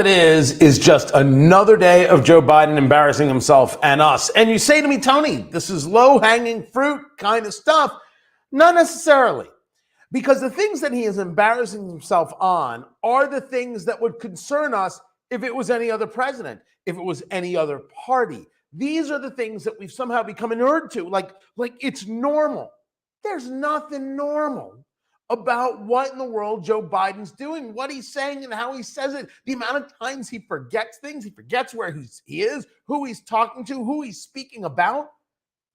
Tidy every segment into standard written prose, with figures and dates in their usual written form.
it is just another day of Joe Biden embarrassing himself and us. And you say to me, Tony, this is low-hanging fruit kind of stuff. Not necessarily. Because the things that he is embarrassing himself on are the things that would concern us if it was any other president, if it was any other party. These are the things that we've somehow become inured to, like it's normal. There's nothing normal about what in the world Joe Biden's doing, what he's saying and how he says it, the amount of times he forgets things, he forgets where he is, who he's talking to, who he's speaking about.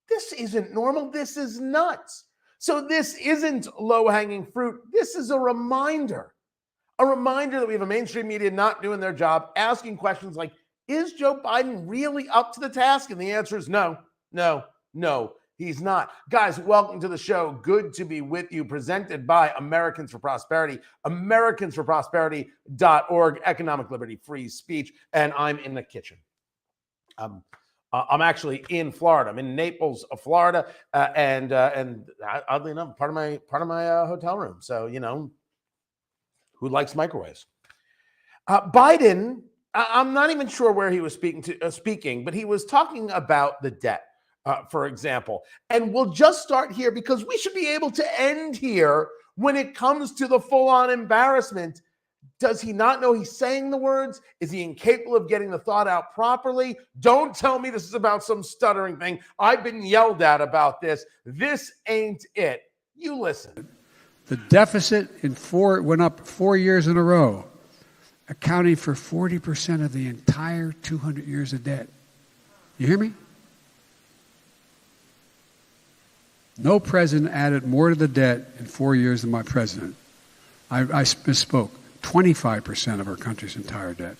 This isn't normal. This is nuts. So this isn't low-hanging fruit. This is a reminder that we have a mainstream media not doing their job, asking questions like, is Joe Biden really up to the task? And the answer is no, he's not. Guys, welcome to the show. Good to be with you. Presented by Americans for Prosperity, AmericansForProsperity.org, economic liberty, free speech. And I'm in the kitchen. I'm actually in Florida. I'm in Naples, Florida, and oddly enough, part of my hotel room. So who likes microwaves? Biden. I'm not even sure where he was speaking, but he was talking about the debt, for example. And we'll just start here because we should be able to end here when it comes to the full-on embarrassment. Does he not know he's saying the words? Is he incapable of getting the thought out properly? Don't tell me this is about some stuttering thing. I've been yelled at about this. This ain't it. You listen. The deficit went up 4 years in a row, accounting for 40% of the entire 200 years of debt. You hear me? No president added more to the debt in 4 years than my president. I misspoke. 25% of our country's entire debt.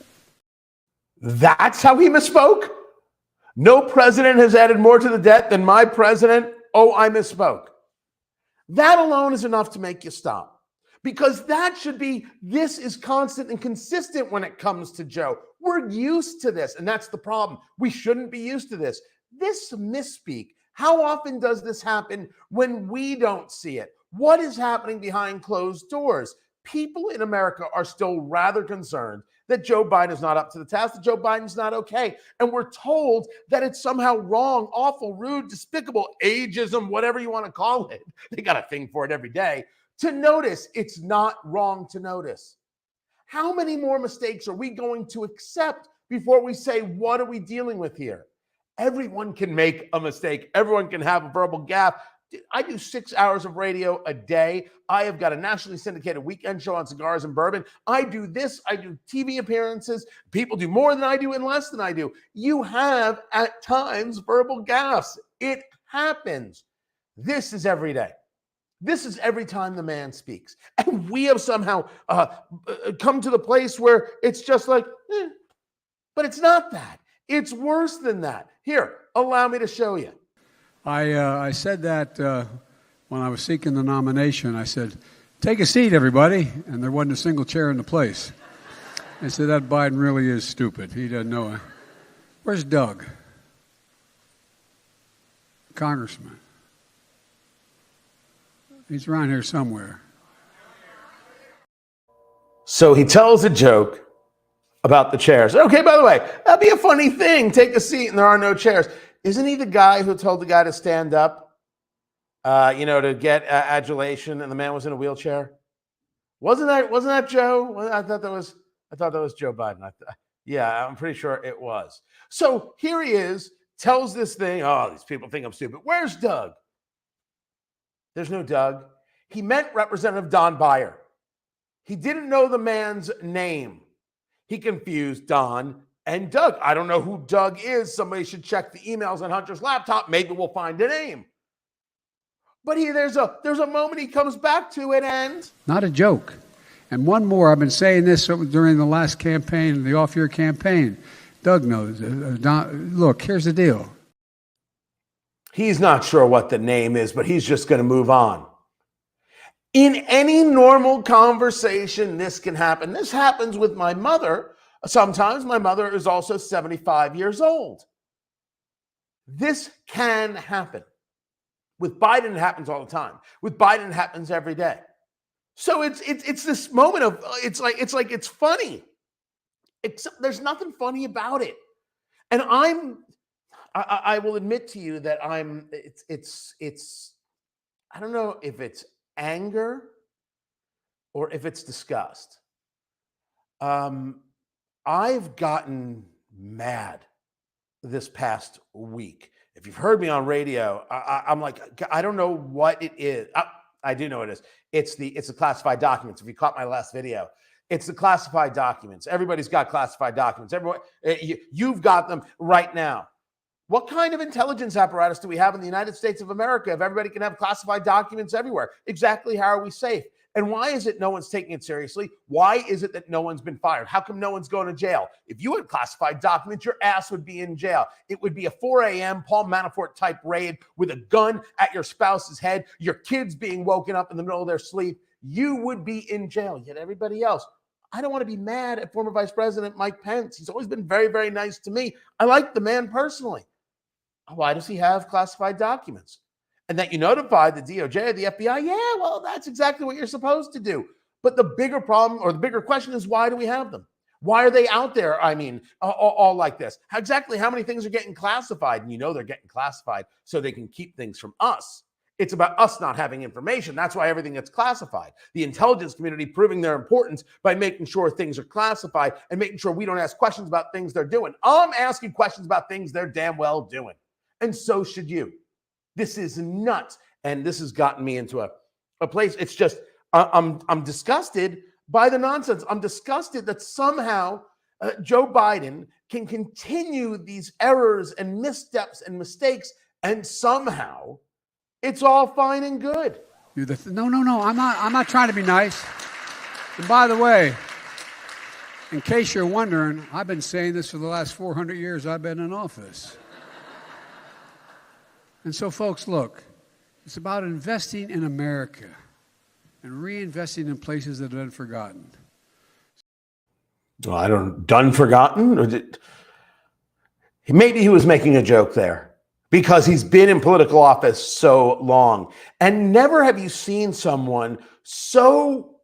That's how he misspoke? No president has added more to the debt than my president? Oh, I misspoke. That alone is enough to make you stop. Because that should be, this is constant and consistent when it comes to Joe. We're used to this, and that's the problem. We shouldn't be used to this. This misspeak, how often does this happen when we don't see it? What is happening behind closed doors? People in America are still rather concerned that Joe Biden is not up to the task, that Joe Biden's not okay. And we're told that it's somehow wrong, awful, rude, despicable, ageism, whatever you want to call it. They got a thing for it every day. To notice it's not wrong to notice. How many more mistakes are we going to accept before we say, what are we dealing with here? Everyone can make a mistake. Everyone can have a verbal gaffe. I do 6 hours of radio a day. I have got a nationally syndicated weekend show on cigars and bourbon. I do this. I do TV appearances. People do more than I do and less than I do. You have, at times, verbal gaffes. It happens. This is every day. This is every time the man speaks. And we have somehow come to the place where it's just like, but it's not that. It's worse than that. Here, allow me to show you. I said that when I was seeking the nomination. I said, take a seat, everybody. And there wasn't a single chair in the place. I said, that Biden really is stupid. He doesn't know it. Where's Doug? Congressman. He's around here somewhere. So he tells a joke about the chairs. Okay, by the way, that'd be a funny thing. Take a seat and there are no chairs. Isn't he the guy who told the guy to stand up, to get adulation, and the man was in a wheelchair? Wasn't that Joe? I thought that was Joe Biden. Yeah, I'm pretty sure it was. So here he is, tells this thing. Oh, these people think I'm stupid. Where's Doug? There's no Doug. He meant Representative Don Beyer. He didn't know the man's name. He confused Don and Doug. I don't know who Doug is. Somebody should check the emails on Hunter's laptop. Maybe we'll find a name. But there's a moment he comes back to it and... Not a joke. And one more. I've been saying this during the last campaign, the off-year campaign. Doug knows. Look, here's the deal. He's not sure what the name is, but he's just going to move on. In any normal conversation, this can happen. This happens with my mother. Sometimes my mother is also 75 years old. This can happen. With Biden, it happens all the time. With Biden, it happens every day. So it's this moment of it's funny. Except there's nothing funny about it. And I will admit to you that it's I don't know if it's anger or if it's disgust. I've gotten mad this past week. If you've heard me on radio, I'm like, I don't know what it is. I do know what it is. It's the classified documents. If you caught my last video, it's the classified documents. Everybody's got classified documents. Everyone, you've got them right now. What kind of intelligence apparatus do we have in the United States of America if everybody can have classified documents everywhere? Exactly how are we safe? And why is it no one's taking it seriously? Why is it that no one's been fired? How come no one's going to jail? If you had classified documents, your ass would be in jail. It would be a 4 a.m. Paul Manafort type raid with a gun at your spouse's head, your kids being woken up in the middle of their sleep. You would be in jail. Yet everybody else, I don't want to be mad at former Vice President Mike Pence. He's always been very, very nice to me. I like the man personally. Why does he have classified documents? And that you notified the DOJ or the FBI, yeah, well, that's exactly what you're supposed to do. But the bigger problem or the bigger question is, why do we have them? Why are they out there? I mean, all like this. Exactly how many things are getting classified? And you know they're getting classified so they can keep things from us. It's about us not having information. That's why everything gets classified. The intelligence community proving their importance by making sure things are classified and making sure we don't ask questions about things they're doing. I'm asking questions about things they're damn well doing. And so should you. This is nuts. And this has gotten me into a place. It's just, I'm disgusted by the nonsense. I'm disgusted that somehow Joe Biden can continue these errors and missteps and mistakes, and somehow it's all fine and good. No. I'm not trying to be nice. And by the way, in case you're wondering, I've been saying this for the last 400 years I've been in office. And so, folks, look, it's about investing in America and reinvesting in places that have been forgotten. Well, done forgotten? Or maybe he was making a joke there because he's been in political office so long. And never have you seen someone so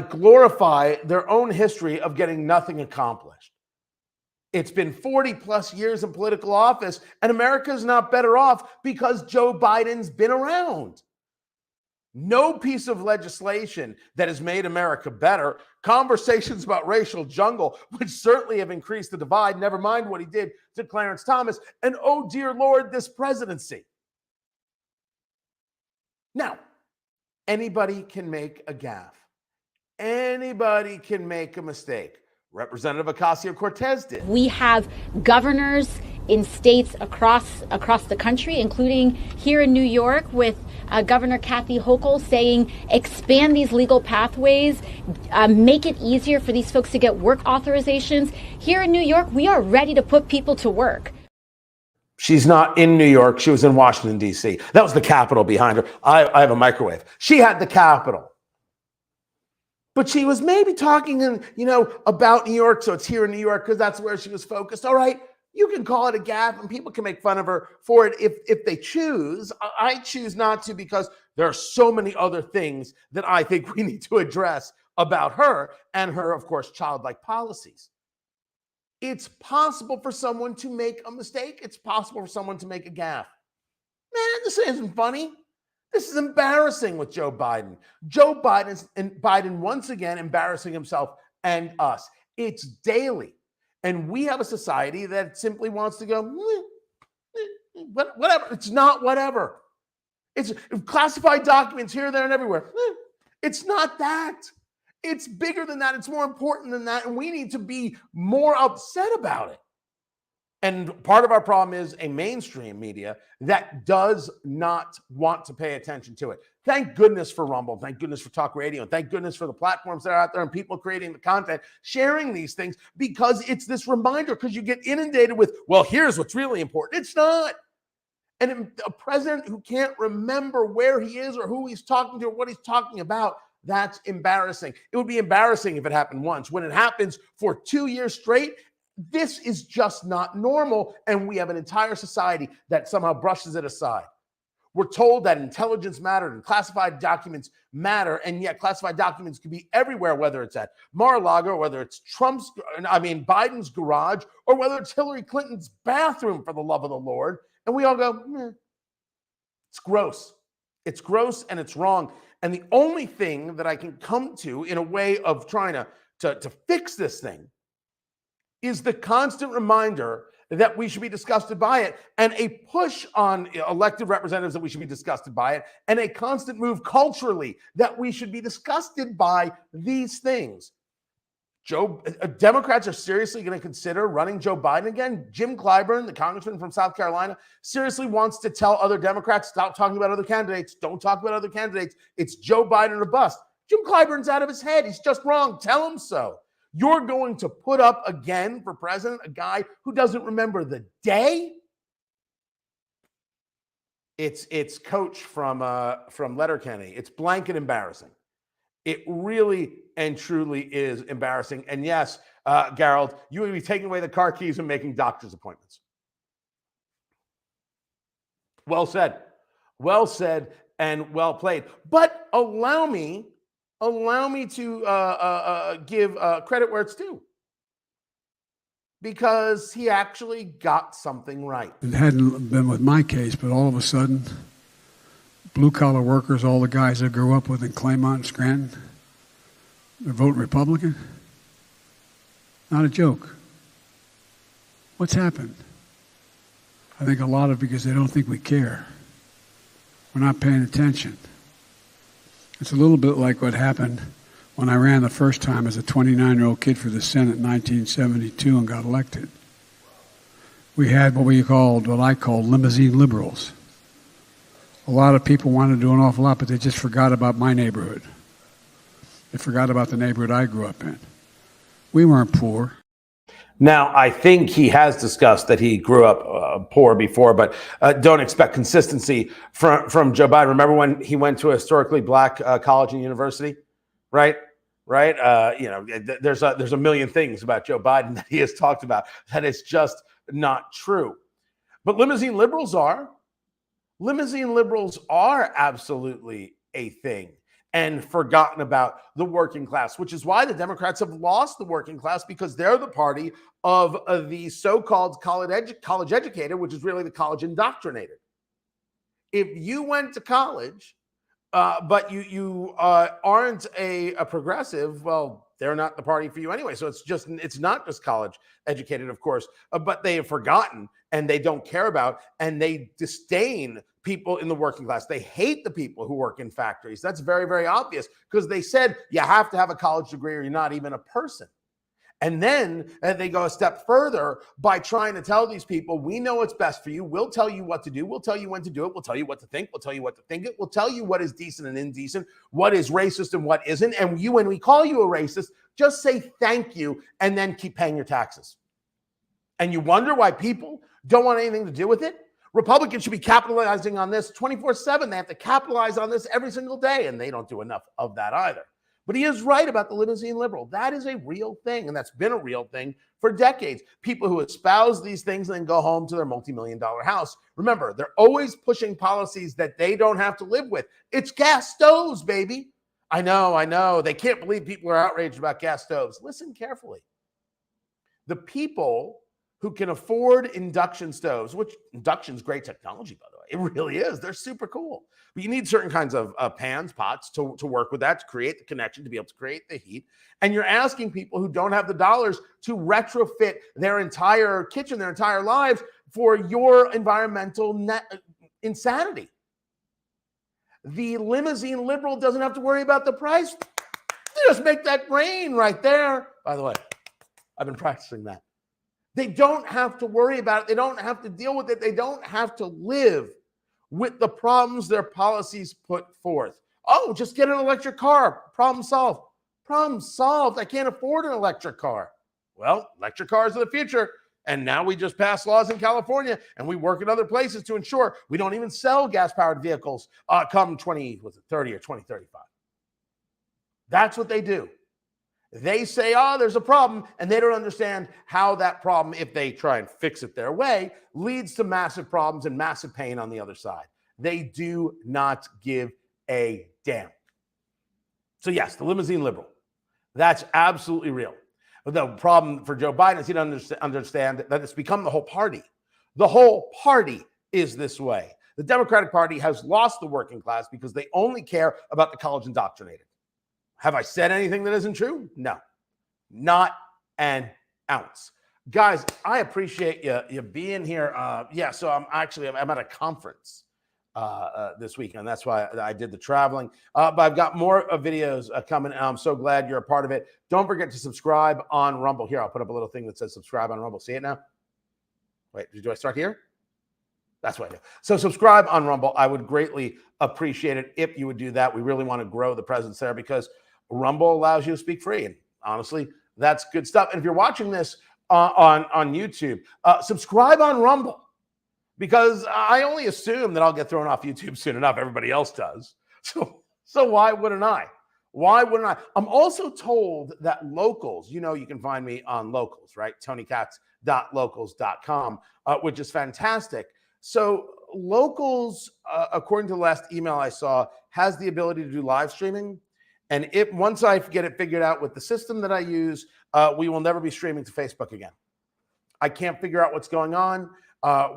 glorify their own history of getting nothing accomplished. It's been 40 plus years in political office, and America's not better off because Joe Biden's been around. No piece of legislation that has made America better. Conversations about racial jungle, which certainly have increased the divide, never mind what he did to Clarence Thomas. And oh, dear Lord, this presidency. Now, anybody can make a gaffe. Anybody can make a mistake. Representative Ocasio-Cortez did. We have governors in states across the country, including here in New York with Governor Kathy Hochul saying expand these legal pathways, make it easier for these folks to get work authorizations. Here in New York, we are ready to put people to work. She's not in New York. She was in Washington, D.C. That was the Capitol behind her. I have a microwave. She had the Capitol. But she was maybe talking, about New York, so it's here in New York because that's where she was focused. All right, you can call it a gaffe, and people can make fun of her for it if they choose. I choose not to because there are so many other things that I think we need to address about her and her, of course, childlike policies. It's possible for someone to make a mistake. It's possible for someone to make a gaffe. Man, this isn't funny. This is embarrassing with Joe Biden. Joe Biden once again embarrassing himself and us. It's daily. And we have a society that simply wants to go, whatever. It's not whatever. It's classified documents here, there, and everywhere. It's not that. It's bigger than that. It's more important than that. And we need to be more upset about it. And part of our problem is a mainstream media that does not want to pay attention to it. Thank goodness for Rumble. Thank goodness for Talk Radio. And thank goodness for the platforms that are out there and people creating the content, sharing these things, because it's this reminder, because you get inundated with, well, here's what's really important. It's not. And a president who can't remember where he is or who he's talking to or what he's talking about, that's embarrassing. It would be embarrassing if it happened once. When it happens for 2 years straight, this is just not normal, and we have an entire society that somehow brushes it aside. We're told that intelligence mattered and classified documents matter, and yet classified documents can be everywhere, whether it's at Mar-a-Lago, whether it's Biden's garage, or whether it's Hillary Clinton's bathroom, for the love of the Lord. And we all go, meh. It's gross. It's gross and it's wrong. And the only thing that I can come to in a way of trying to fix this thing is the constant reminder that we should be disgusted by it, and a push on elected representatives that we should be disgusted by it, and a constant move culturally that we should be disgusted by these things. Democrats are seriously going to consider running Joe Biden again. Jim Clyburn, the congressman from South Carolina, seriously wants to tell other Democrats, stop talking about other candidates. Don't talk about other candidates. It's Joe Biden or bust. Jim Clyburn's out of his head. He's just wrong. Tell him so. You're going to put up again for president a guy who doesn't remember the day? It's Coach from Letterkenny. It's blanket embarrassing. It really and truly is embarrassing. And yes, Gerald, you would be taking away the car keys and making doctor's appointments. Well said and well played. But allow me to give credit where it's due, because he actually got something right. It hadn't been with my case, but all of a sudden, blue-collar workers, all the guys I grew up with in Claymont and Scranton, they're voting Republican. Not a joke. What's happened? I think a lot of because they don't think we care. We're not paying attention. It's a little bit like what happened when I ran the first time as a 29-year-old kid for the Senate in 1972 and got elected. We had what I called limousine liberals. A lot of people wanted to do an awful lot, but they just forgot about my neighborhood. They forgot about the neighborhood I grew up in. We weren't poor. Now, I think he has discussed that he grew up poor before, but don't expect consistency from Joe Biden. Remember when he went to a historically black college and university, right? There's a million things about Joe Biden that he has talked about that is just not true. But limousine liberals are absolutely a thing, and forgotten about the working class, which is why the Democrats have lost the working class, because they're the party of the so-called college educated, which is really the college indoctrinated. If you went to college, but you aren't a progressive, well, they're not the party for you anyway. So it's not just college educated, of course, but they have forgotten and they don't care about, and they disdain people in the working class. They hate the people who work in factories. That's very, very obvious, because they said you have to have a college degree or you're not even a person. And then they go a step further by trying to tell these people, we know what's best for you. We'll tell you what to do. We'll tell you when to do it. We'll tell you what to think. We'll tell you what to think it. We'll tell you what is decent and indecent, what is racist and what isn't. And when we call you a racist, just say thank you and then keep paying your taxes. And you wonder why people don't want anything to do with it? Republicans should be capitalizing on this 24/7. They have to capitalize on this every single day, and they don't do enough of that either. But he is right about the limousine liberal. That is a real thing, and that's been a real thing for decades. People who espouse these things and then go home to their multi-million-dollar house. Remember, they're always pushing policies that they don't have to live with. It's gas stoves, baby. I know. They can't believe people are outraged about gas stoves. Listen carefully. The people who can afford induction stoves, which induction's great technology, by the way. It really is. They're super cool. But you need certain kinds of pans, pots to work with that, to create the connection, to be able to create the heat. And you're asking people who don't have the dollars to retrofit their entire kitchen, their entire lives for your environmental insanity. The limousine liberal doesn't have to worry about the price. They just make that rain right there. By the way, I've been practicing that. They don't have to worry about it. They don't have to deal with it. They don't have to live with the problems their policies put forth. Oh, just get an electric car. Problem solved. Problem solved. I can't afford an electric car. Well, electric cars are the future. And now we just pass laws in California, and we work in other places to ensure we don't even sell gas-powered vehicles come 2030 or 2035. That's what they do. They say, oh, there's a problem, and they don't understand how that problem, if they try and fix it their way, leads to massive problems and massive pain on the other side. They do not give a damn. So yes, the limousine liberal, that's absolutely real. The problem for Joe Biden is he doesn't understand that it's become the whole party. The whole party is this way. The Democratic Party has lost the working class because they only care about the college indoctrinated. Have I said anything that isn't true? No, not an ounce. Guys, I appreciate you being here. So I'm at a conference this weekend. That's why I did the traveling. But I've got more videos coming, and I'm so glad you're a part of it. Don't forget to subscribe on Rumble. Here, I'll put up a little thing that says subscribe on Rumble. See it now? Wait, do I start here? That's what I do. So subscribe on Rumble. I would greatly appreciate it if you would do that. We really want to grow the presence there because Rumble allows you to speak free. And honestly, that's good stuff. And if you're watching this on YouTube, subscribe on Rumble because I only assume that I'll get thrown off YouTube soon enough. Everybody else does. So why wouldn't I? Why wouldn't I? I'm also told that Locals, you can find me on Locals, right? TonyKatz.locals.com, which is fantastic. So Locals, according to the last email I saw, has the ability to do live streaming. And once I get it figured out with the system that I use, we will never be streaming to Facebook again. I can't figure out what's going on.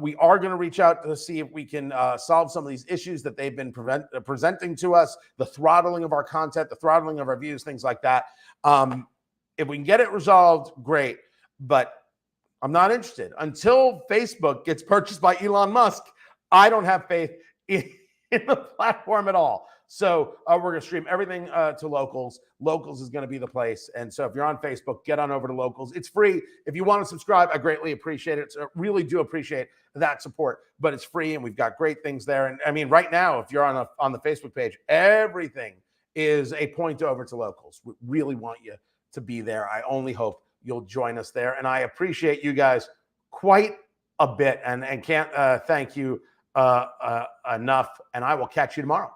We are going to reach out to see if we can solve some of these issues that they've been presenting to us, the throttling of our content, the throttling of our views, things like that. If we can get it resolved, great. But I'm not interested. Until Facebook gets purchased by Elon Musk, I don't have faith in the platform at all. So we're going to stream everything to Locals. Locals is going to be the place. And so if you're on Facebook, get on over to Locals. It's free. If you want to subscribe, I greatly appreciate it. So I really do appreciate that support. But it's free, and we've got great things there. And I mean, right now, if you're on the Facebook page, everything is a point over to Locals. We really want you to be there. I only hope you'll join us there. And I appreciate you guys quite a bit and can't thank you enough. And I will catch you tomorrow.